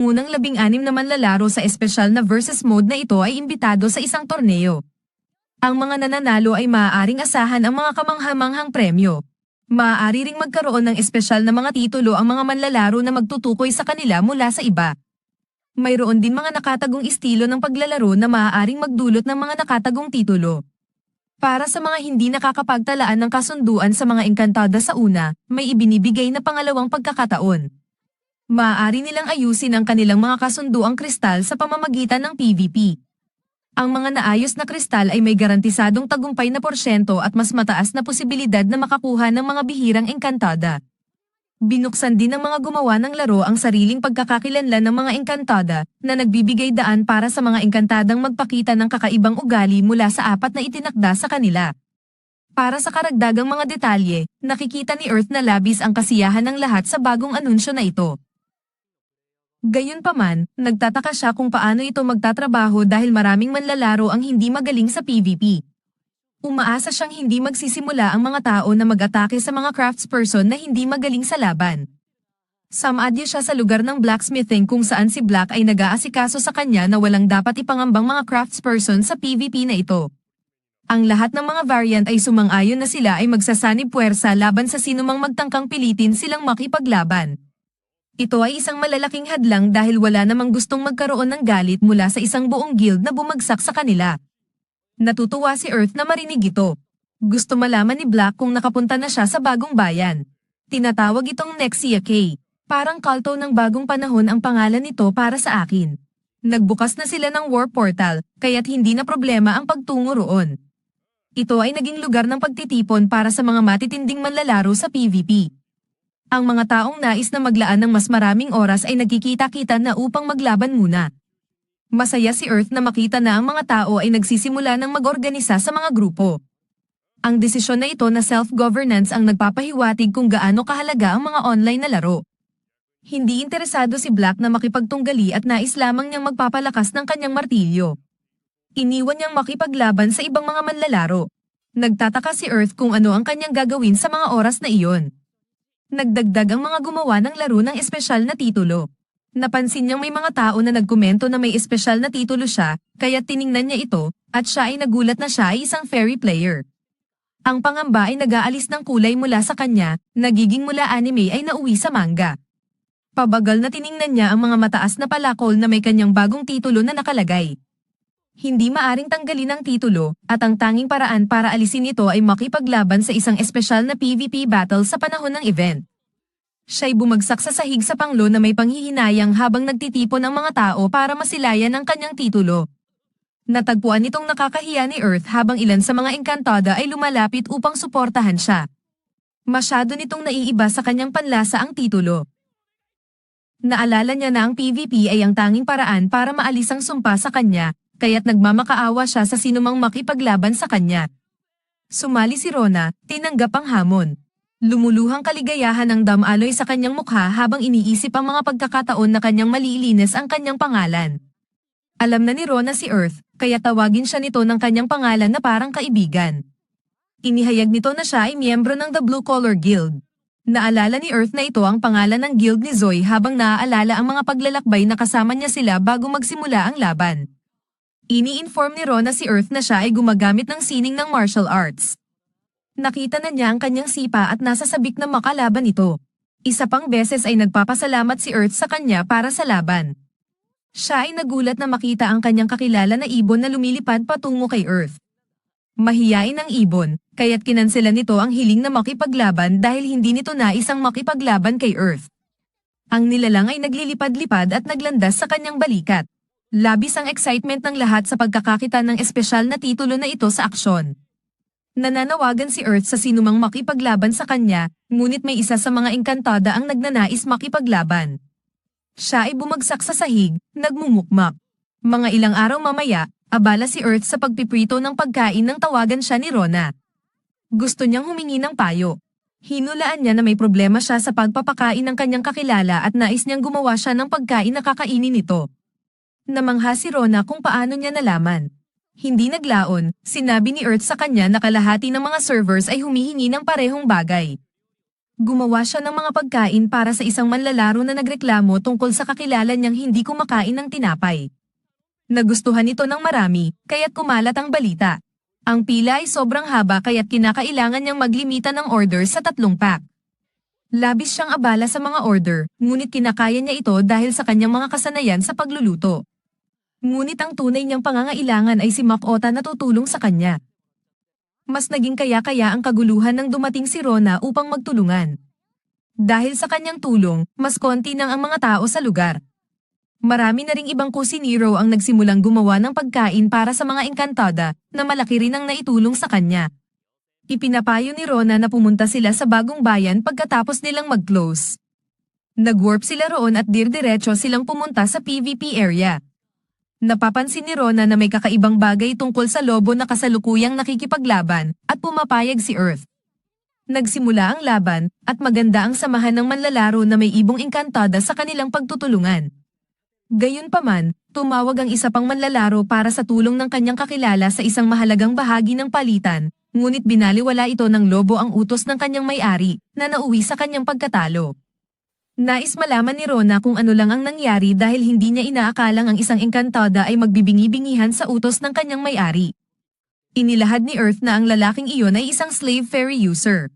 Unang 16 na manlalaro sa espesyal na versus mode na ito ay imbitado sa isang torneo. Ang mga nananalo ay maaaring asahan ang mga kamanghamanghang premyo. Maaari ring magkaroon ng espesyal na mga titulo ang mga manlalaro na magtutukoy sa kanila mula sa iba. Mayroon din mga nakatagong estilo ng paglalaro na maaaring magdulot ng mga nakatagong titulo. Para sa mga hindi nakakapagtalaan ng kasunduan sa mga engkantada sa una, may ibinibigay na pangalawang pagkakataon. Maaari nilang ayusin ang kanilang mga kasunduang kristal sa pamamagitan ng PvP. Ang mga naayos na kristal ay may garantisadong tagumpay na porsyento at mas mataas na posibilidad na makakuha ng mga bihirang engkantada. Binuksan din ng mga gumawa ng laro ang sariling pagkakakilanlan ng mga engkantada na nagbibigay daan para sa mga engkantadang magpakita ng kakaibang ugali mula sa 4 na itinakda sa kanila. Para sa karagdagang mga detalye, nakikita ni Earth na labis ang kasiyahan ng lahat sa bagong anunsyo na ito. Gayunpaman, nagtataka siya kung paano ito magtatrabaho dahil maraming manlalaro ang hindi magaling sa PvP. Umaasa siyang hindi magsisimula ang mga tao na mag-atake sa mga craftsperson na hindi magaling sa laban. Samadya siya sa lugar ng blacksmithing kung saan si Black ay nag-aasikaso sa kanya na walang dapat ipangambang mga craftsperson sa PvP na ito. Ang lahat ng mga variant ay sumang-ayon na sila ay magsasanib puwersa laban sa sinumang magtangkang pilitin silang makipaglaban. Ito ay isang malalaking hadlang dahil wala namang gustong magkaroon ng galit mula sa isang buong guild na bumagsak sa kanila. Natutuwa si Earth na marinig ito. Gusto malaman ni Black kung nakapunta na siya sa bagong bayan. Tinatawag itong Nexia K. Parang kalto ng bagong panahon ang pangalan nito para sa akin. Nagbukas na sila ng war portal, kaya't hindi na problema ang pagtungo roon. Ito ay naging lugar ng pagtitipon para sa mga matitinding manlalaro sa PvP. Ang mga taong nais na maglaan ng mas maraming oras ay nagkikita-kita na upang maglaban muna. Masaya si Earth na makita na ang mga tao ay nagsisimula ng mag-organisa sa mga grupo. Ang desisyon na ito na self-governance ang nagpapahiwatig kung gaano kahalaga ang mga online na laro. Hindi interesado si Black na makipagtunggali at nais lamang niyang magpapalakas ng kanyang martilyo. Iniwan niyang makipaglaban sa ibang mga manlalaro. Nagtataka si Earth kung ano ang kanyang gagawin sa mga oras na iyon. Nagdagdag ang mga gumawa ng laro ng espesyal na titulo. Napansin niyang may mga tao na nagkomento na may espesyal na titulo siya, kaya tiningnan niya ito, at siya ay nagulat na siya ay isang fairy player. Ang pangamba ay nag-aalis ng kulay mula sa kanya, nagiging mula anime ay nauwi sa manga. Pabagal na tiningnan niya ang mga mataas na palakol na may kanyang bagong titulo na nakalagay. Hindi maaring tanggalin ang titulo, at ang tanging paraan para alisin ito ay makipaglaban sa isang espesyal na PvP battle sa panahon ng event. Siya'y bumagsak sa sahig sa panglo na may panghihinayang habang nagtitipon ang mga tao para masilayan ang kanyang titulo. Natagpuan itong nakakahiya ni Earth habang ilan sa mga engkantada ay lumalapit upang suportahan siya. Masyado nitong naiiba sa kanyang panlasa ang titulo. Naalala niya na ang PvP ay ang tanging paraan para maalis ang sumpa sa kanya, kaya't nagmamakaawa siya sa sinumang makipaglaban sa kanya. Sumali si Rona, tinanggap ang hamon. Lumuluhang kaligayahan ng damaloy sa kanyang mukha habang iniisip ang mga pagkakataon na kanyang malilinis ang kanyang pangalan. Alam na ni Rona si Earth, kaya tawagin siya nito ng kanyang pangalan na parang kaibigan. Inihayag nito na siya ay miyembro ng The Blue Collar Guild. Naalala ni Earth na ito ang pangalan ng guild ni Zoe habang naaalala ang mga paglalakbay na kasama niya sila bago magsimula ang laban. Ini-inform ni Rona si Earth na siya ay gumagamit ng sining ng martial arts. Nakita na niya ang kanyang sipa at nasa sabik na makalaban ito. Isa pang beses ay nagpapasalamat si Earth sa kanya para sa laban. Siya ay nagulat na makita ang kanyang kakilala na ibon na lumilipad patungo kay Earth. Mahiyain ang ibon, kaya't kinansela nito ang hiling na makipaglaban dahil hindi nito naisang makipaglaban kay Earth. Ang nilalang ay naglilipad-lipad at naglandas sa kanyang balikat. Labis ang excitement ng lahat sa pagkakakita ng espesyal na titulo na ito sa aksyon. Nananawagan si Earth sa sinumang makipaglaban sa kanya, ngunit may isa sa mga engkantada ang nagnanais makipaglaban. Siya ay bumagsak sa sahig, nagmumukmak. Mga ilang araw mamaya, abala si Earth sa pagpiprito ng pagkain nang tawagan siya ni Rona. Gusto niyang humingi ng payo. Hinulaan niya na may problema siya sa pagpapakain ng kanyang kakilala at nais niyang gumawa siya ng pagkain na kakainin nito. Namangha si Rona kung paano niya nalaman. Hindi naglaon, sinabi ni Earth sa kanya na kalahati ng mga servers ay humihingi ng parehong bagay. Gumawa siya ng mga pagkain para sa isang manlalaro na nagreklamo tungkol sa kakilala niyang hindi kumakain ng tinapay. Nagustuhan ito ng marami, kaya't kumalat ang balita. Ang pila ay sobrang haba kaya't kinakailangan niyang maglimita ng order sa 3 pack. Labis siyang abala sa mga order, ngunit kinakaya niya ito dahil sa kanyang mga kasanayan sa pagluluto. Ngunit ang tunay niyang pangangailangan ay si Makota na tutulong sa kanya. Mas naging kaya-kaya ang kaguluhan nang dumating si Rona upang magtulungan. Dahil sa kanyang tulong, mas konti nang ang mga tao sa lugar. Marami na ring ibang kusinero ang nagsimulang gumawa ng pagkain para sa mga engkantada na malaki rin ang naitulong sa kanya. Ipinapayo ni Rona na pumunta sila sa bagong bayan pagkatapos nilang mag-close. Nag-warp sila roon at dirdiretso silang pumunta sa PvP area. Napapansin ni Rona na may kakaibang bagay tungkol sa lobo na kasalukuyang nakikipaglaban at pumapayag si Earth. Nagsimula ang laban at maganda ang samahan ng manlalaro na may ibong engkantada sa kanilang pagtutulungan. Gayunpaman, tumawag ang isa pang manlalaro para sa tulong ng kanyang kakilala sa isang mahalagang bahagi ng palitan, ngunit binaliwala ito ng lobo ang utos ng kanyang may-ari na nauwi sa kanyang pagkatalo. Nais malaman ni Rona kung ano lang ang nangyari dahil hindi niya inaakalang ang isang engkantada ay magbibingi-bingihan sa utos ng kanyang may-ari. Inilahad ni Earth na ang lalaking iyon ay isang slave ferry user.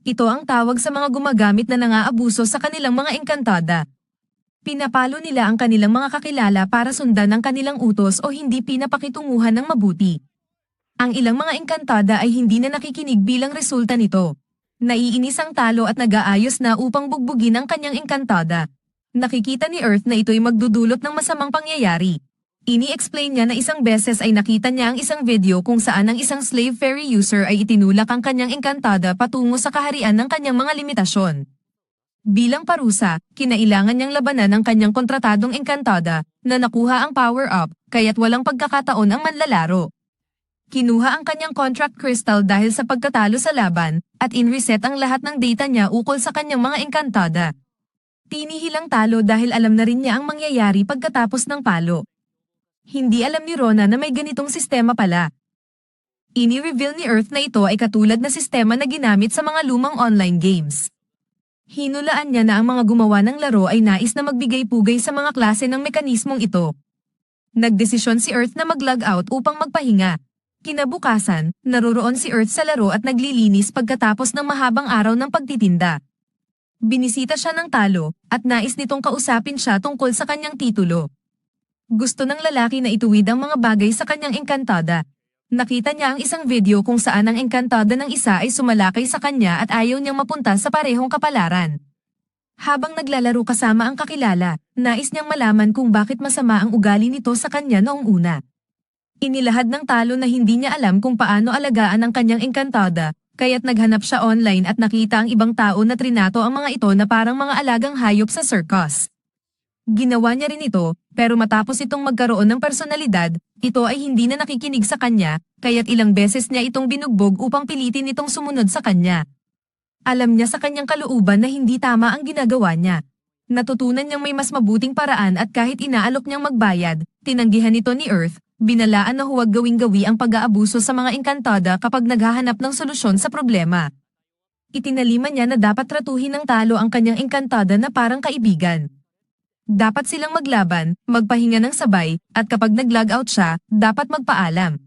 Ito ang tawag sa mga gumagamit na nangaabuso sa kanilang mga engkantada. Pinapalo nila ang kanilang mga kakilala para sundan ang kanilang utos o hindi pinapakitunguhan ng mabuti. Ang ilang mga engkantada ay hindi na nakikinig bilang resulta nito. Naiinis ang talo at nag-aayos na upang bugbugin ang kanyang engkantada. Nakikita ni Earth na ito'y magdudulot ng masamang pangyayari. Ini-explain niya na isang beses ay nakita niya ang isang video kung saan ang isang slave ferry user ay itinulak ang kanyang engkantada patungo sa kaharian ng kanyang mga limitasyon. Bilang parusa, kinailangan niyang labanan ang kanyang kontratadong engkantada na nakuha ang power-up kaya't walang pagkakataon ang manlalaro. Kinuha ang kanyang contract crystal dahil sa pagkatalo sa laban at in-reset ang lahat ng data niya ukol sa kanyang mga engkantada. Tinihilang talo dahil alam na rin niya ang mangyayari pagkatapos ng palo. Hindi alam ni Rona na may ganitong sistema pala. Ini-reveal ni Earth na ito ay katulad na sistema na ginamit sa mga lumang online games. Hinulaan niya na ang mga gumawa ng laro ay nais na magbigay-pugay sa mga klase ng mekanismong ito. Nagdesisyon si Earth na mag-log out upang magpahinga. Kinabukasan, naroroon si Earth sa laro at naglilinis pagkatapos ng mahabang araw ng pagtitinda. Binisita siya ng talo at nais nitong kausapin siya tungkol sa kanyang titulo. Gusto ng lalaki na ituwid ang mga bagay sa kanyang engkantada. Nakita niya ang isang video kung saan ang engkantada ng isa ay sumalakay sa kanya at ayaw niyang mapunta sa parehong kapalaran. Habang naglalaro kasama ang kakilala, nais niyang malaman kung bakit masama ang ugali nito sa kanya noong una. Inilahad ng talo na hindi niya alam kung paano alagaan ang kanyang engkantada, kaya't naghanap siya online at nakita ang ibang tao na trinato ang mga ito na parang mga alagang hayop sa circus. Ginawa niya rin ito, pero matapos itong magkaroon ng personalidad, ito ay hindi na nakikinig sa kanya, kaya't ilang beses niya itong binugbog upang pilitin itong sumunod sa kanya. Alam niya sa kanyang kalooban na hindi tama ang ginagawa niya. Natutunan niyang may mas mabuting paraan at kahit inaalok niyang magbayad, tinanggihan ito ni Earth. Binalaan na huwag gawing-gawi ang pag-aabuso sa mga engkantada kapag naghahanap ng solusyon sa problema. Itinalima niya na dapat tratuhin ng talo ang kanyang engkantada na parang kaibigan. Dapat silang maglaban, magpahinga ng sabay, at kapag nag-log out siya, dapat magpaalam.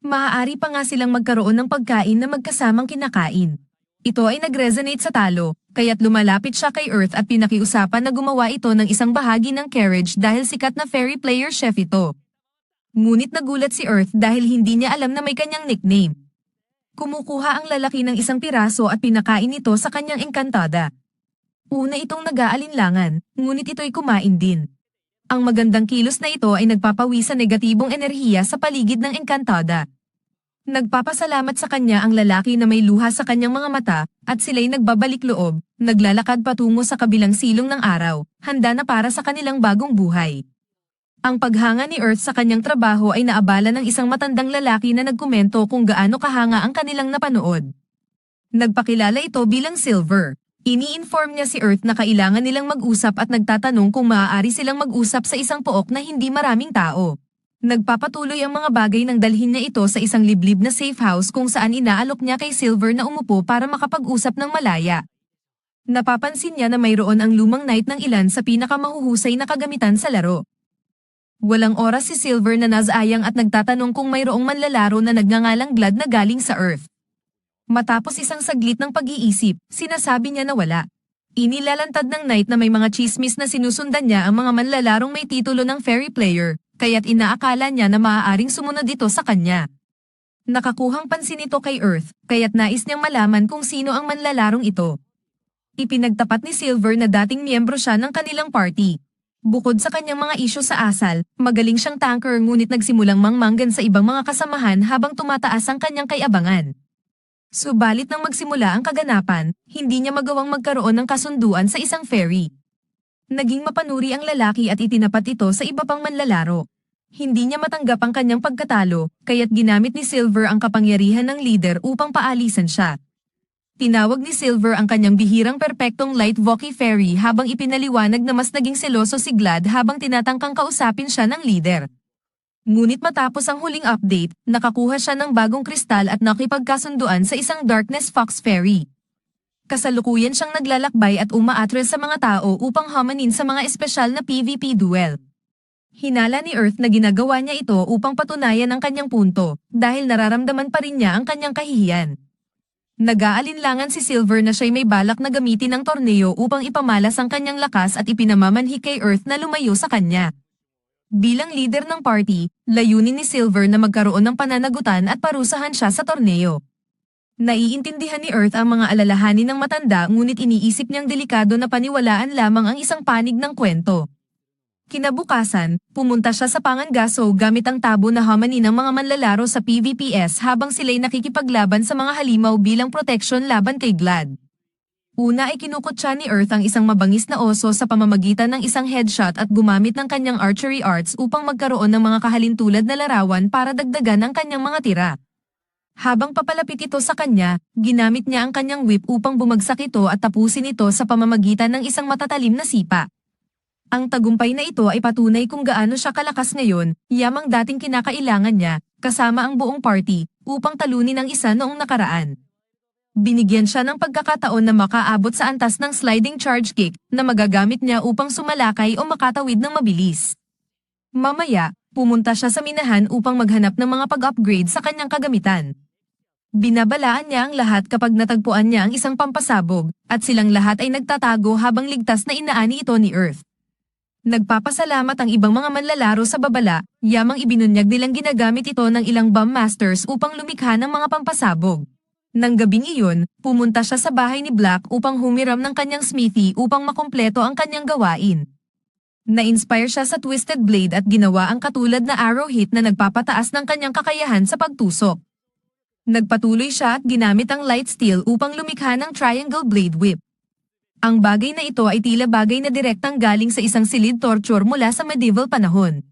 Maaari pa nga silang magkaroon ng pagkain na magkasamang kinakain. Ito ay nag-resonate sa talo, kaya't lumalapit siya kay Earth at pinakiusapan na gumawa ito ng isang bahagi ng carriage dahil sikat na ferry player chef ito. Ngunit nagulat si Earth dahil hindi niya alam na may kanyang nickname. Kumukuha ang lalaki ng isang piraso at pinakain ito sa kanyang engkantada. Una itong nag-aalinlangan, ngunit ito'y kumain din. Ang magandang kilos na ito ay nagpapawi sa negatibong enerhiya sa paligid ng engkantada. Nagpapasalamat sa kanya ang lalaki na may luha sa kanyang mga mata at sila'y nagbabalik loob, naglalakad patungo sa kabilang silong ng araw, handa na para sa kanilang bagong buhay. Ang paghanga ni Earth sa kanyang trabaho ay naabala ng isang matandang lalaki na nagkomento kung gaano kahanga ang kanilang napanood. Nagpakilala ito bilang Silver. Ini-inform niya si Earth na kailangan nilang mag-usap at nagtatanong kung maaari silang mag-usap sa isang pook na hindi maraming tao. Nagpapatuloy ang mga bagay nang dalhin niya ito sa isang liblib na safe house kung saan inaalok niya kay Silver na umupo para makapag-usap ng malaya. Napapansin niya na mayroon ang lumang knight ng ilan sa pinakamahuhusay na kagamitan sa laro. Walang oras si Silver na nasayang at nagtatanong kung mayroong manlalaro na nagngangalang Glad na galing sa Earth. Matapos isang saglit ng pag-iisip, sinasabi niya na wala. Inilalantad ng knight na may mga chismis na sinusundan niya ang mga manlalarong may titulo ng fairy player, kaya't inaakala niya na maaaring sumunod ito sa kanya. Nakakuhang pansin ito kay Earth, kaya't nais niyang malaman kung sino ang manlalarong ito. Ipinagtapat ni Silver na dating miyembro siya ng kanilang party. Bukod sa kanyang mga isyu sa asal, magaling siyang tanker ngunit nagsimulang mangmanggan sa ibang mga kasamahan habang tumataas ang kanyang kayabangan. Subalit nang magsimula ang kaganapan, hindi niya magawang magkaroon ng kasunduan sa isang fairy. Naging mapanuri ang lalaki at itinapat ito sa iba pang manlalaro. Hindi niya matanggap ang kanyang pagkatalo, kaya't ginamit ni Silver ang kapangyarihan ng leader upang paalisan siya. Tinawag ni Silver ang kanyang bihirang perpektong Light Voki Fairy habang ipinaliwanag na mas naging seloso si Glad habang tinatangkang kausapin siya ng leader. Ngunit matapos ang huling update, nakakuha siya ng bagong kristal at nakipagkasunduan sa isang Darkness Fox Fairy. Kasalukuyan siyang naglalakbay at umaatres sa mga tao upang hamanin sa mga espesyal na PvP duel. Hinala ni Earth na ginagawa niya ito upang patunayan ang kanyang punto, dahil nararamdaman pa rin niya ang kanyang kahihiyan. Nag-aalinlangan si Silver na siya'y may balak na gamitin ang torneo upang ipamalas ang kanyang lakas at ipinamamanhi kay Earth na lumayo sa kanya. Bilang leader ng party, layunin ni Silver na magkaroon ng pananagutan at parusahan siya sa torneo. Naiintindihan ni Earth ang mga alalahanin ng matanda ngunit iniisip niyang delikado na paniwalaan lamang ang isang panig ng kwento. Kinabukasan, pumunta siya sa Pangangaso gamit ang tabo na hamani ng mga manlalaro sa PVPs habang sila'y nakikipaglaban sa mga halimaw bilang proteksyon laban kay Glad. Una ay kinukutsa ni Earth ang isang mabangis na oso sa pamamagitan ng isang headshot at gumamit ng kanyang archery arts upang magkaroon ng mga kahalintulad na larawan para dagdagan ang kanyang mga tira. Habang papalapit ito sa kanya, ginamit niya ang kanyang whip upang bumagsak ito at tapusin ito sa pamamagitan ng isang matatalim na sipa. Ang tagumpay na ito ay patunay kung gaano siya kalakas ngayon, yamang dating kinakailangan niya, kasama ang buong party, upang talunin ang isa noong nakaraan. Binigyan siya ng pagkakataon na makaabot sa antas ng sliding charge kick na magagamit niya upang sumalakay o makatawid ng mabilis. Mamaya, pumunta siya sa minahan upang maghanap ng mga pag-upgrade sa kanyang kagamitan. Binabalaan niya ang lahat kapag natagpuan niya ang isang pampasabog, at silang lahat ay nagtatago habang ligtas na inaani ito ni Earth. Nagpapasalamat ang ibang mga manlalaro sa babala, yamang ibinunyag nilang ginagamit ito ng ilang bomb masters upang lumikha ng mga pampasabog. Nang gabing iyon, pumunta siya sa bahay ni Black upang humiram ng kanyang smithy upang makumpleto ang kanyang gawain. Na-inspire siya sa Twisted Blade at ginawa ang katulad na arrow hit na nagpapataas ng kanyang kakayahan sa pagtusok. Nagpatuloy siya at ginamit ang light steel upang lumikha ng Triangle Blade Whip. Ang bagay na ito ay tila bagay na direktang galing sa isang silid torture mula sa medieval panahon.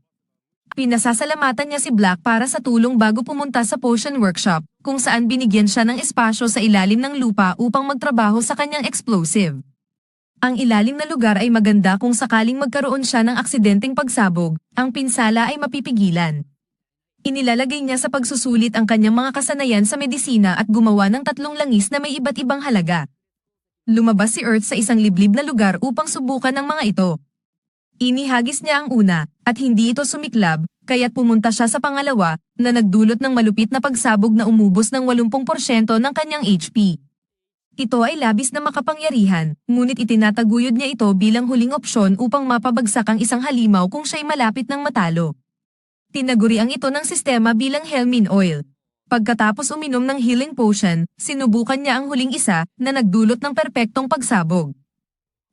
Pinasasalamatan niya si Black para sa tulong bago pumunta sa potion workshop, kung saan binigyan siya ng espasyo sa ilalim ng lupa upang magtrabaho sa kanyang explosive. Ang ilalim na lugar ay maganda kung sakaling magkaroon siya ng aksidenteng pagsabog, ang pinsala ay mapipigilan. Inilalagay niya sa pagsusulit ang kanyang mga kasanayan sa medisina at gumawa ng 3 langis na may iba't ibang halaga. Lumabas si Earth sa isang liblib na lugar upang subukan ang mga ito. Inihagis niya ang una, at hindi ito sumiklab, kaya't pumunta siya sa pangalawa, na nagdulot ng malupit na pagsabog na umubos ng 80% ng kanyang HP. Ito ay labis na makapangyarihan, ngunit itinataguyod niya ito bilang huling opsyon upang mapabagsak ang isang halimaw kung siya'y malapit ng matalo. Tinaguriang ito ng sistema bilang Helmin Oil. Pagkatapos uminom ng healing potion, sinubukan niya ang huling isa na nagdulot ng perpektong pagsabog.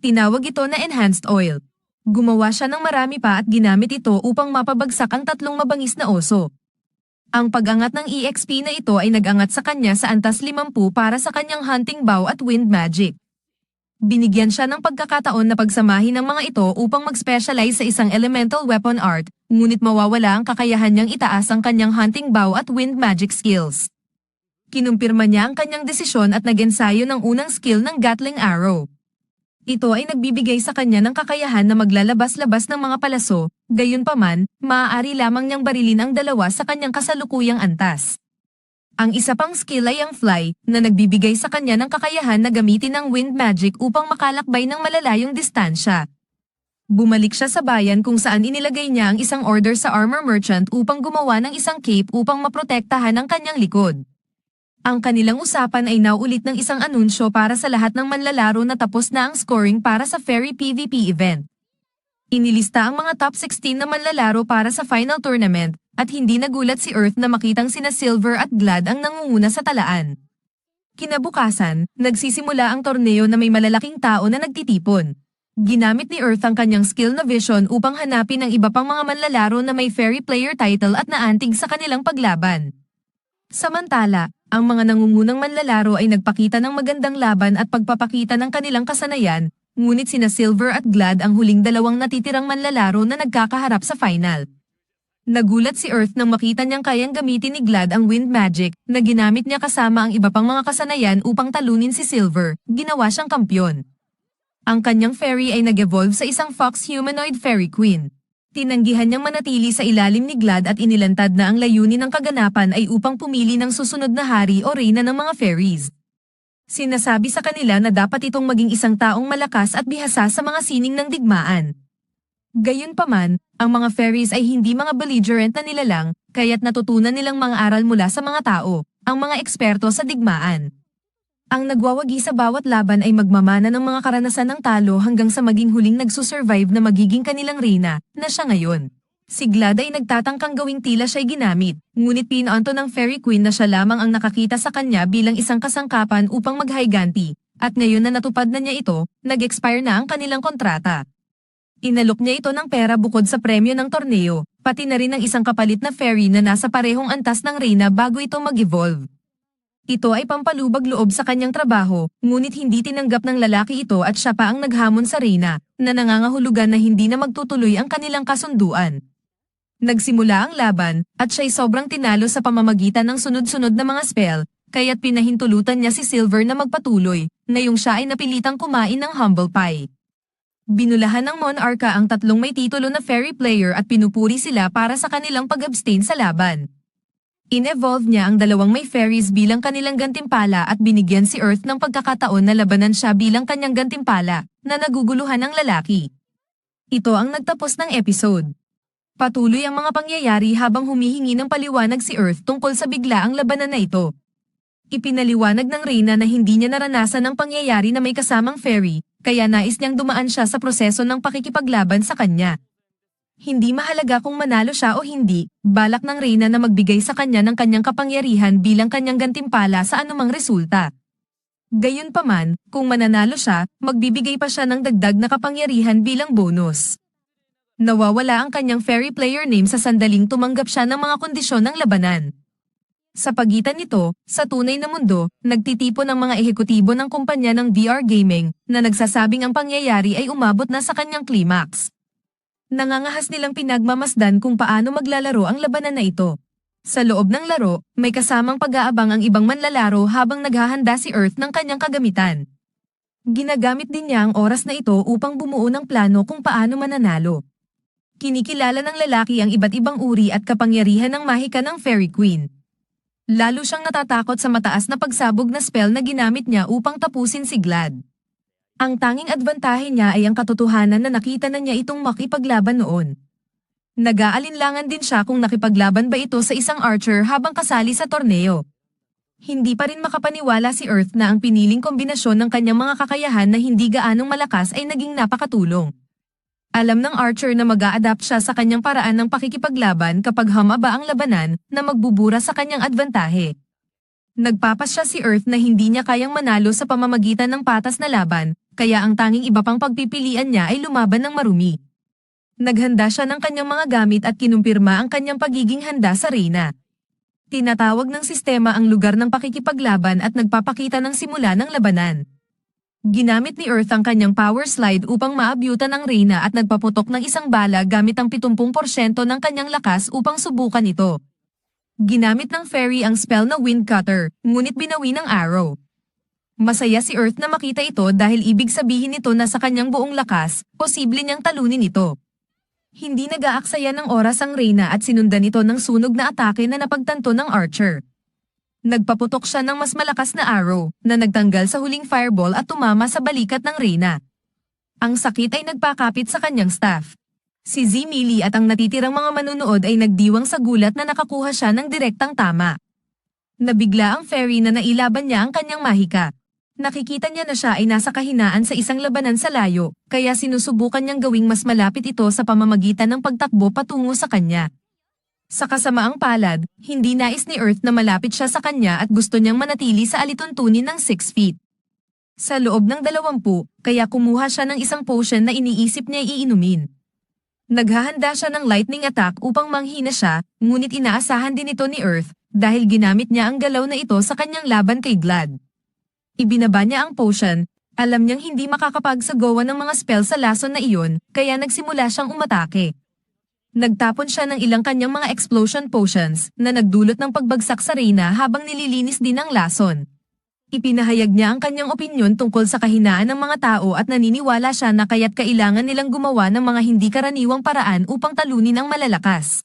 Tinawag ito na enhanced oil. Gumawa siya ng marami pa at ginamit ito upang mapabagsak ang 3 mabangis na oso. Ang pag-angat ng EXP na ito ay nag-angat sa kanya sa antas 50 para sa kanyang hunting bow at wind magic. Binigyan siya ng pagkakataon na pagsamahin ng mga ito upang mag-specialize sa isang elemental weapon art, ngunit mawawala ang kakayahan niyang itaas ang kanyang hunting bow at wind magic skills. Kinumpirma niya ang kanyang desisyon at nag-ensayo ng unang skill ng Gatling Arrow. Ito ay nagbibigay sa kanya ng kakayahan na maglalabas-labas ng mga palaso, gayunpaman, maaari lamang niyang barilin ang 2 sa kanyang kasalukuyang antas. Ang isa pang skill ay ang Fly, na nagbibigay sa kanya ng kakayahan na gamitin ang wind magic upang makalakbay ng malalayong distansya. Bumalik siya sa bayan kung saan inilagay niya ang isang order sa armor merchant upang gumawa ng isang cape upang maprotektahan ang kanyang likod. Ang kanilang usapan ay naulit ng isang anunsyo para sa lahat ng manlalaro na tapos na ang scoring para sa Fairy PvP event. Inilista ang mga top 16 na manlalaro para sa final tournament, at hindi nagulat si Earth na makitang sina Silver at Glad ang nangunguna sa talaan. Kinabukasan, nagsisimula ang torneo na may malalaking tao na nagtitipon. Ginamit ni Earth ang kanyang skill na vision upang hanapin ang iba pang mga manlalaro na may Fairy Player title at naantig sa kanilang paglaban. Samantala, ang mga nangungunang manlalaro ay nagpakita ng magandang laban at pagpapakita ng kanilang kasanayan, ngunit sina Silver at Glad ang huling dalawang natitirang manlalaro na nagkakaharap sa final. Nagulat si Earth nang makita niyang kayang gamitin ni Glad ang wind magic na ginamit niya kasama ang iba pang mga kasanayan upang talunin si Silver, ginawa siyang kampyon. Ang kanyang fairy ay nag-evolve sa isang fox humanoid fairy queen. Tinanggihan niyang manatili sa ilalim ni Glad at inilantad na ang layunin ng kaganapan ay upang pumili ng susunod na hari o reyna ng mga fairies. Sinasabi sa kanila na dapat itong maging isang taong malakas at bihasa sa mga sining ng digmaan. Gayunpaman, ang mga fairies ay hindi mga belligerent na nilalang, kaya't natutunan nilang mga aral mula sa mga tao, ang mga eksperto sa digmaan. Ang nagwawagi sa bawat laban ay magmamana ng mga karanasan ng talo hanggang sa maging huling nagsusurvive na magiging kanilang reyna, na siya ngayon. Si Glad ay nagtatangkang gawing tila siya'y ginamit, ngunit pinaanto ng Fairy Queen na siya lamang ang nakakita sa kanya bilang isang kasangkapan upang maghiganti, at ngayon na natupad na niya ito, nag-expire na ang kanilang kontrata. Inalok niya ito ng pera bukod sa premyo ng torneo, pati na rin ang isang kapalit na fairy na nasa parehong antas ng reyna bago ito mag-evolve. Ito ay pampalubag loob sa kanyang trabaho, ngunit hindi tinanggap ng lalaki ito at siya pa ang naghamon sa reyna, na nangangahulugan na hindi na magtutuloy ang kanilang kasunduan. Nagsimula ang laban, at siya'y sobrang tinalo sa pamamagitan ng sunod-sunod na mga spell, kaya't pinahintulutan niya si Silver na magpatuloy, ngayong siya ay napilitang kumain ng humble pie. Binulahan ng Monarca ang tatlong may titulo na fairy player at pinupuri sila para sa kanilang pag-abstain sa laban. In-evolve niya ang dalawang may fairies bilang kanilang gantimpala at binigyan si Earth ng pagkakataon na labanan siya bilang kanyang gantimpala, na naguguluhan ng lalaki. Ito ang nagtapos ng episode. Patuloy ang mga pangyayari habang humihingi ng paliwanag si Earth tungkol sa biglaang labanan na ito. Ipinaliwanag ng reyna na hindi niya naranasan ang pangyayari na may kasamang fairy, kaya nais niyang dumaan siya sa proseso ng pakikipaglaban sa kanya. Hindi mahalaga kung manalo siya o hindi, balak ng reyna na magbigay sa kanya ng kanyang kapangyarihan bilang kanyang gantimpala sa anumang resulta. Gayunpaman, kung mananalo siya, magbibigay pa siya ng dagdag na kapangyarihan bilang bonus. Nawawala ang kanyang fairy player name sa sandaling tumanggap siya ng mga kondisyon ng labanan. Sa pagitan nito, sa tunay na mundo, nagtitipon ang mga ehekutibo ng kumpanya ng VR Gaming, na nagsasabing ang pangyayari ay umabot na sa kanyang climax. Nangangahas nilang pinagmamasdan kung paano maglalaro ang labanan na ito. Sa loob ng laro, may kasamang pag-aabang ang ibang manlalaro habang naghahanda si Earth ng kanyang kagamitan. Ginagamit din niya ang oras na ito upang bumuo ng plano kung paano mananalo. Kinikilala ng lalaki ang iba't ibang uri at kapangyarihan ng mahika ng Fairy Queen. Lalo siyang natatakot sa mataas na pagsabog na spell na ginamit niya upang tapusin si Glad. Ang tanging adbantahe niya ay ang katotohanan na nakita na niya itong makipaglaban noon. Nag-aalinlangan din siya kung nakipaglaban ba ito sa isang archer habang kasali sa torneo. Hindi pa rin makapaniwala si Earth na ang piniling kombinasyon ng kanyang mga kakayahan na hindi gaanong malakas ay naging napakatulong. Alam ng archer na mag-a-adapt siya sa kanyang paraan ng pakikipaglaban kapag humaba ang labanan na magbubura sa kanyang adbantahe. Nagpapasya si Earth na hindi niya kayang manalo sa pamamagitan ng patas na laban, kaya ang tanging iba pang pagpipilian niya ay lumaban ng marumi. Naghanda siya ng kanyang mga gamit at kinumpirma ang kanyang pagiging handa sa reyna. Tinatawag ng sistema ang lugar ng pakikipaglaban at nagpapakita ng simula ng labanan. Ginamit ni Earth ang kanyang power slide upang maabyutan ang reyna at nagpaputok ng isang bala gamit ang 70% ng kanyang lakas upang subukan ito. Ginamit ng fairy ang spell na wind cutter, ngunit binawi ng arrow. Masaya si Earth na makita ito dahil ibig sabihin nito na sa kanyang buong lakas, posible niyang talunin ito. Hindi nag-aaksaya ng oras ang reyna at sinundan ito ng sunog na atake na napagtanto ng archer. Nagpaputok siya ng mas malakas na arrow na nagtanggal sa huling fireball at tumama sa balikat ng Reyna. Ang sakit ay nagpakapit sa kanyang staff. Si Zimili at ang natitirang mga manunood ay nagdiwang sa gulat na nakakuha siya ng direktang tama. Nabigla ang fairy na nailaban niya ang kanyang mahika. Nakikita niya na siya ay nasa kahinaan sa isang labanan sa layo, kaya sinusubukan niyang gawing mas malapit ito sa pamamagitan ng pagtakbo patungo sa kanya. Sa kasamaang palad, hindi nais ni Earth na malapit siya sa kanya at gusto niyang manatili sa alituntunin ng 6 feet. Sa loob ng 20, kaya kumuha siya ng isang potion na iniisip niya iinumin. Naghahanda siya ng lightning attack upang manghina siya, ngunit inaasahan din ito ni Earth dahil ginamit niya ang galaw na ito sa kanyang laban kay Glad. Ibinaba niya ang potion, alam niyang hindi makakapagsagawa ng mga spell sa lason na iyon, kaya nagsimula siyang umatake. Nagtapon siya ng ilang kanyang mga explosion potions na nagdulot ng pagbagsak sa Reyna habang nililinis din ang lason. Ipinahayag niya ang kanyang opinyon tungkol sa kahinaan ng mga tao at naniniwala siya na kaya't kailangan nilang gumawa ng mga hindi karaniwang paraan upang talunin ang malalakas.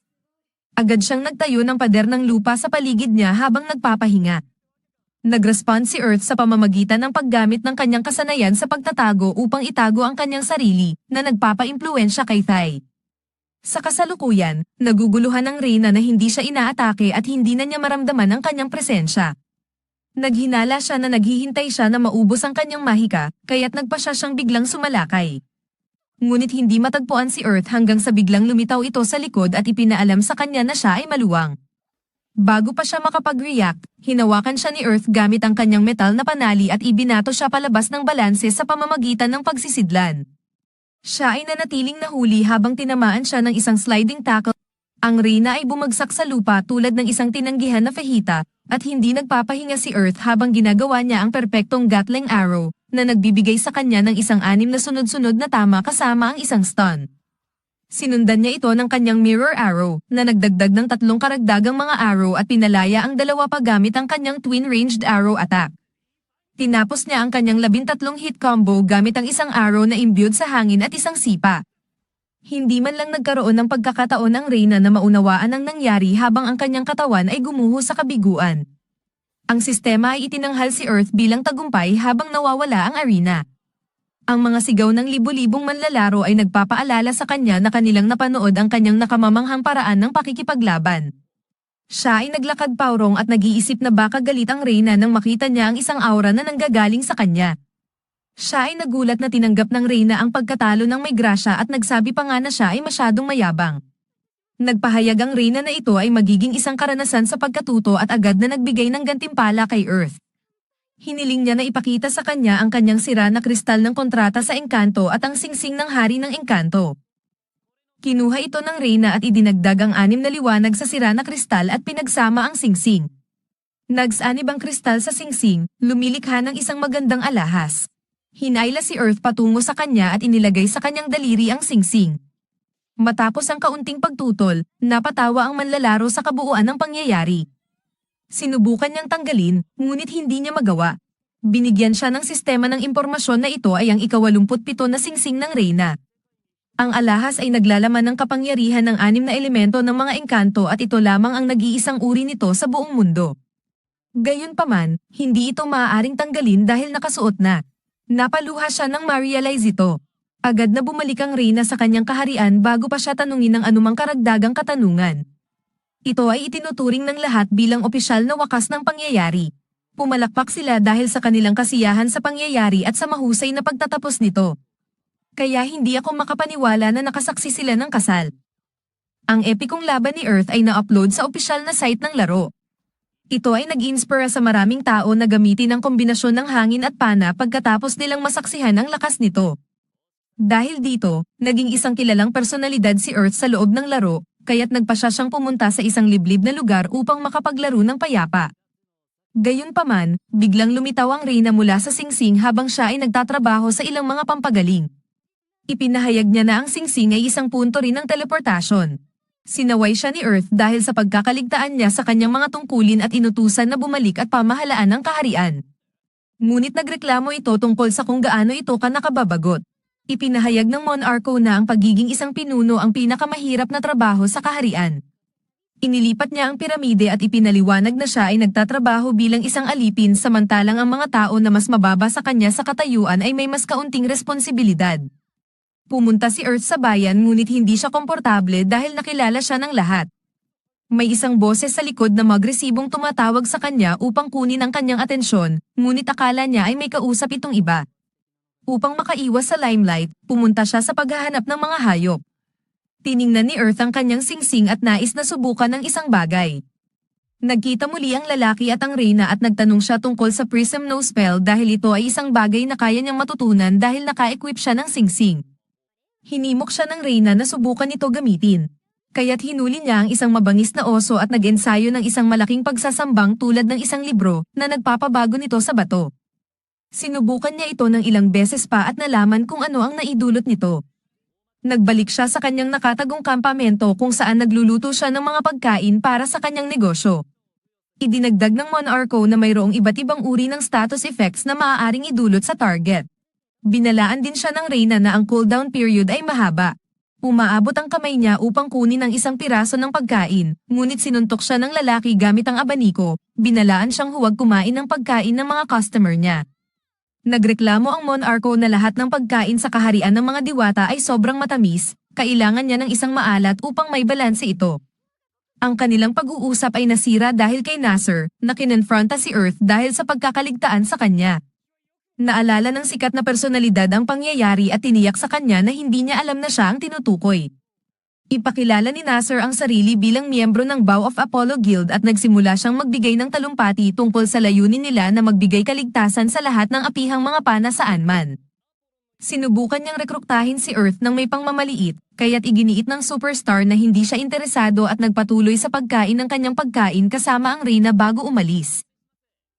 Agad siyang nagtayo ng pader ng lupa sa paligid niya habang nagpapahinga. Nag-respond si Earth sa pamamagitan ng paggamit ng kanyang kasanayan sa pagtatago upang itago ang kanyang sarili na nagpapa-impluwensya kay Thai. Sa kasalukuyan, naguguluhan ang Reyna na hindi siya inaatake at hindi na niya maramdaman ang kanyang presensya. Naghinala siya na naghihintay siya na maubos ang kanyang mahika, kaya't nagpa siya siyang biglang sumalakay. Ngunit hindi matagpuan si Earth hanggang sa biglang lumitaw ito sa likod at ipinaalam sa kanya na siya ay maluwang. Bago pa siya makapag-react, hinawakan siya ni Earth gamit ang kanyang metal na panali at ibinato siya palabas ng balanse sa pamamagitan ng pagsisidlan. Siya ay nanatiling nahuli habang tinamaan siya ng isang sliding tackle. Ang Reyna ay bumagsak sa lupa tulad ng isang tinanggihan na fajita, at hindi nagpapahinga si Earth habang ginagawa niya ang perpektong Gatling arrow na nagbibigay sa kanya ng isang 6 na sunod-sunod na tama kasama ang isang stun. Sinundan niya ito ng kanyang mirror arrow na nagdagdag ng 3 karagdagang mga arrow at pinalaya ang 2 pa gamit ang kanyang twin-ranged arrow attack. Tinapos niya ang kanyang 13 hit combo gamit ang isang arrow na imbued sa hangin at isang sipa. Hindi man lang nagkaroon ng pagkakataon ang Reyna na maunawaan ang nangyari habang ang kanyang katawan ay gumuho sa kabiguan. Ang sistema ay itinanghal si Earth bilang tagumpay habang nawawala ang arena. Ang mga sigaw ng libu-libong manlalaro ay nagpapaalala sa kanya na kanilang napanood ang kanyang nakamamanghang paraan ng pakikipaglaban. Siya ay naglakad paurong at nag-iisip na baka galit ang Reyna nang makita niya ang isang aura na nanggagaling sa kanya. Siya ay nagulat na tinanggap ng Reyna ang pagkatalo ng may grasya at nagsabi pa nga na siya ay masyadong mayabang. Nagpahayag ang Reyna na ito ay magiging isang karanasan sa pagkatuto at agad na nagbigay ng gantimpala kay Earth. Hiniling niya na ipakita sa kanya ang kanyang sira na kristal ng kontrata sa engkanto at ang singsing ng hari ng engkanto. Kinuha ito ng Reyna at idinagdag ang 6 na liwanag sa sira na kristal at pinagsama ang singsing. Nagsanib ang kristal sa singsing, lumilikha ng isang magandang alahas. Hinayla si Earth patungo sa kanya at inilagay sa kanyang daliri ang singsing. Matapos ang kaunting pagtutol, napatawa ang manlalaro sa kabuuan ng pangyayari. Sinubukan niyang tanggalin, ngunit hindi niya magawa. Binigyan siya ng sistema ng impormasyon na ito ay ang ika-87 na singsing ng Reyna. Ang alahas ay naglalaman ng kapangyarihan ng 6 na elemento ng mga engkanto at ito lamang ang nag-iisang uri nito sa buong mundo. Gayunpaman, hindi ito maaaring tanggalin dahil nakasuot na. Napaluha siya nang ma-realize ito. Agad na bumalik ang Reyna sa kanyang kaharian bago pa siya tanungin ng anumang karagdagang katanungan. Ito ay itinuturing ng lahat bilang opisyal na wakas ng pangyayari. Pumalakpak sila dahil sa kanilang kasiyahan sa pangyayari at sa mahusay na pagtatapos nito. Kaya hindi ako makapaniwala na nakasaksi sila ng kasal. Ang epikong laban ni Earth ay na-upload sa opisyal na site ng laro. Ito ay nag-inspira sa maraming tao na gamitin ang kombinasyon ng hangin at pana pagkatapos nilang masaksihan ang lakas nito. Dahil dito, naging isang kilalang personalidad si Earth sa loob ng laro, kaya't nagpa siya siyang pumunta sa isang liblib na lugar upang makapaglaro ng payapa. Gayunpaman, biglang lumitaw ang Reyna mula sa singsing habang siya ay nagtatrabaho sa ilang mga pampagaling. Ipinahayag niya na ang singsing ay isang punto rin ng teleportasyon. Sinaway siya ni Earth dahil sa pagkakaligtaan niya sa kanyang mga tungkulin at inutusan na bumalik at pamahalaan ng kaharian. Ngunit nagreklamo ito tungkol sa kung gaano ito ka nakababagot. Ipinahayag ng Monarco na ang pagiging isang pinuno ang pinakamahirap na trabaho sa kaharian. Inilipat niya ang piramide at ipinaliwanag na siya ay nagtatrabaho bilang isang alipin samantalang ang mga tao na mas mababa sa kanya sa katayuan ay may mas kaunting responsibilidad. Pumunta si Earth sa bayan ngunit hindi siya komportable dahil nakilala siya ng lahat. May isang boses sa likod na magresibong tumatawag sa kanya upang kunin ang kanyang atensyon, ngunit akala niya ay may kausap itong iba. Upang makaiwas sa limelight, pumunta siya sa paghahanap ng mga hayop. Tiningnan ni Earth ang kanyang singsing at nais na subukan ng isang bagay. Nagkita muli ang lalaki at ang reyna at nagtanong siya tungkol sa Prism No Spell dahil ito ay isang bagay na kaya niyang matutunan dahil naka-equip siya ng singsing. Hinimok siya ng reyna na subukan ito gamitin. Kaya't hinuli niya ang isang mabangis na oso at nag-ensayo ng isang malaking pagsasambang tulad ng isang libro na nagpapabago nito sa bato. Sinubukan niya ito ng ilang beses pa at nalaman kung ano ang naidulot nito. Nagbalik siya sa kanyang nakatagong kampamento kung saan nagluluto siya ng mga pagkain para sa kanyang negosyo. Idinagdag ng Monarco na mayroong iba't ibang uri ng status effects na maaaring idulot sa target. Binalaan din siya ng reyna na ang cooldown period ay mahaba. Umaabot ang kamay niya upang kunin ang isang piraso ng pagkain, ngunit sinuntok siya ng lalaki gamit ang abaniko, binalaan siyang huwag kumain ng pagkain ng mga customer niya. Nagreklamo ang Monarco na lahat ng pagkain sa kaharian ng mga diwata ay sobrang matamis, kailangan niya ng isang maalat upang may balanse ito. Ang kanilang pag-uusap ay nasira dahil kay Nasser, na kinonfronta si Earth dahil sa pagkakaligtaan sa kanya. Naalala ng sikat na personalidad ang pangyayari at tiniyak sa kanya na hindi niya alam na siya ang tinutukoy. Ipakilala ni Nasser ang sarili bilang miyembro ng Bow of Apollo Guild at nagsimula siyang magbigay ng talumpati tungkol sa layunin nila na magbigay kaligtasan sa lahat ng apihang mga pana saan man. Sinubukan niyang rekrutahin si Earth ng may pangmamaliit, kaya't iginiit ng superstar na hindi siya interesado at nagpatuloy sa pagkain ng kanyang pagkain kasama ang reyna bago umalis.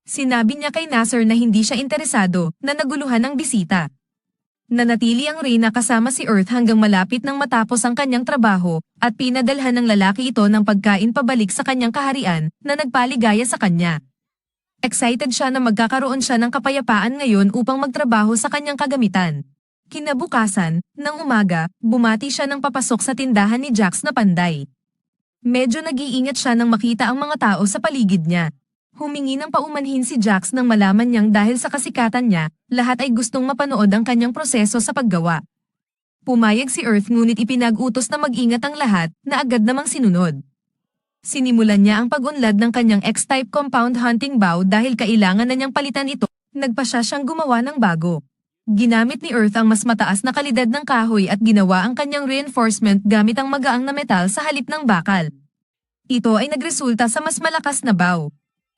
Sinabi niya kay Nasser na hindi siya interesado, na naguluhan ng bisita. Nanatili ang reyna kasama si Earth hanggang malapit nang matapos ang kanyang trabaho, at pinadalhan ng lalaki ito ng pagkain pabalik sa kanyang kaharian, na nagpaligaya sa kanya. Excited siya na magkakaroon siya ng kapayapaan ngayon upang magtrabaho sa kanyang kagamitan. Kinabukasan, ng umaga, bumati siya ng papasok sa tindahan ni Jax na panday. Medyo nag-iingat siya nang makita ang mga tao sa paligid niya. Humingi ng paumanhin si Jax nang malaman niyang dahil sa kasikatan niya, lahat ay gustong mapanood ang kanyang proseso sa paggawa. Pumayag si Earth ngunit ipinag-utos na mag-ingat ang lahat, na agad namang sinunod. Sinimulan niya ang pag-unlad ng kanyang X-type compound hunting bow dahil kailangan na niyang palitan ito, nagpasya siyang gumawa ng bago. Ginamit ni Earth ang mas mataas na kalidad ng kahoy at ginawa ang kanyang reinforcement gamit ang magaang na metal sa halip ng bakal. Ito ay nagresulta sa mas malakas na bow.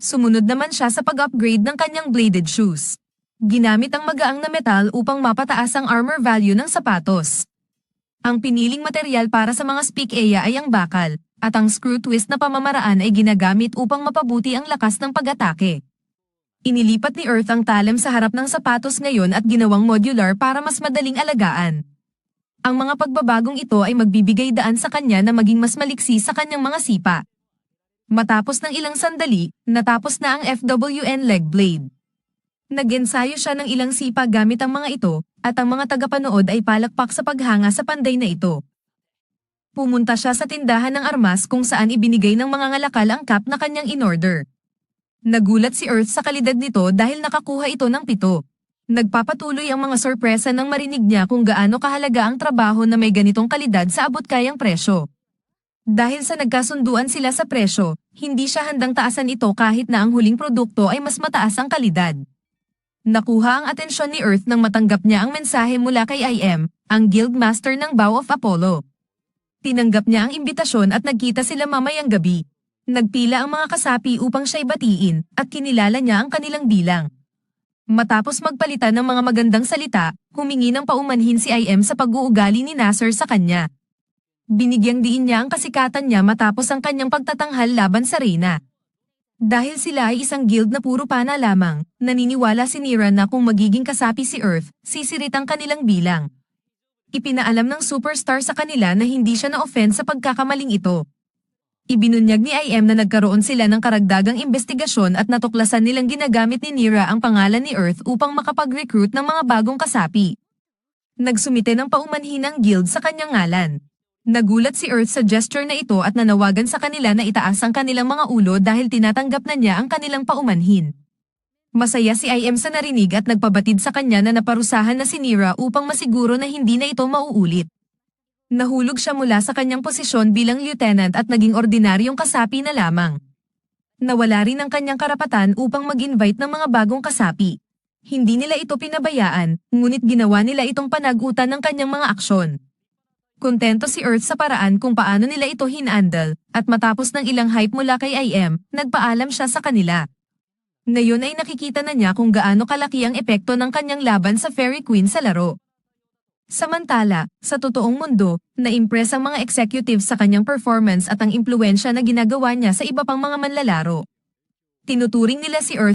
Sumunod naman siya sa pag-upgrade ng kanyang bladed shoes. Ginamit ang magaang na metal upang mapataas ang armor value ng sapatos. Ang piniling material para sa mga spikeya ay ang bakal, at ang screw twist na pamamaraan ay ginagamit upang mapabuti ang lakas ng pag-atake. Inilipat ni Earth ang talem sa harap ng sapatos ngayon at ginawang modular para mas madaling alagaan. Ang mga pagbabagong ito ay magbibigay daan sa kanya na maging mas maliksi sa kanyang mga sipa. Matapos ng ilang sandali, natapos na ang FWN leg blade. Nag-ensayo siya ng ilang sipa gamit ang mga ito, at ang mga tagapanood ay palakpak sa paghanga sa panday na ito. Pumunta siya sa tindahan ng armas kung saan ibinigay ng mga ngalakal ang cap na kanyang in-order. Nagulat si Earth sa kalidad nito dahil nakakuha ito ng 7. Nagpapatuloy ang mga sorpresa nang marinig niya kung gaano kahalaga ang trabaho na may ganitong kalidad sa abot-kayang presyo. Dahil sa nagkasunduan sila sa presyo, hindi siya handang taasan ito kahit na ang huling produkto ay mas mataas ang kalidad. Nakuha ang atensyon ni Earth nang matanggap niya ang mensahe mula kay IM, ang Guild Master ng Bow of Apollo. Tinanggap niya ang imbitasyon at nagkita sila mamayang gabi. Nagpila ang mga kasapi upang siya'y batiin, at kinilala niya ang kanilang bilang. Matapos magpalitan ng mga magandang salita, humingi ng paumanhin si IM sa pag-uugali ni Nasser sa kanya. Binigyang diin niya ang kasikatan niya matapos ang kanyang pagtatanghal laban sa reyna. Dahil sila ay isang guild na puro pana lamang, naniniwala si Nira na kung magiging kasapi si Earth, sisirit ang kanilang bilang. Ipinaalam ng superstar sa kanila na hindi siya na-offend sa pagkakamaling ito. Ibinunyag ni IM na nagkaroon sila ng karagdagang investigasyon at natuklasan nilang ginagamit ni Nira ang pangalan ni Earth upang makapag-recruit ng mga bagong kasapi. Nagsumite ng paumanhin ang guild sa kanyang ngalan. Nagulat si Earth sa gesture na ito at nanawagan sa kanila na itaas ang kanilang mga ulo dahil tinatanggap na niya ang kanilang paumanhin. Masaya si IM sa narinig at nagpabatid sa kanya na naparusahan na si Nira upang masiguro na hindi na ito mauulit. Nahulog siya mula sa kanyang posisyon bilang lieutenant at naging ordinaryong kasapi na lamang. Nawala rin ang kanyang karapatan upang mag-invite ng mga bagong kasapi. Hindi nila ito pinabayaan, ngunit ginawa nila itong panagutan ng kanyang mga aksyon. Kontento si Earth sa paraan kung paano nila ito hinandle, at matapos ng ilang hype mula kay IM, nagpaalam siya sa kanila. Ngayon ay nakikita na niya kung gaano kalaki ang epekto ng kanyang laban sa Fairy Queen sa laro. Samantala, sa totoong mundo, na-impress ang mga executives sa kanyang performance at ang impluensya na ginagawa niya sa iba pang mga manlalaro. Tinuturing nila si Earth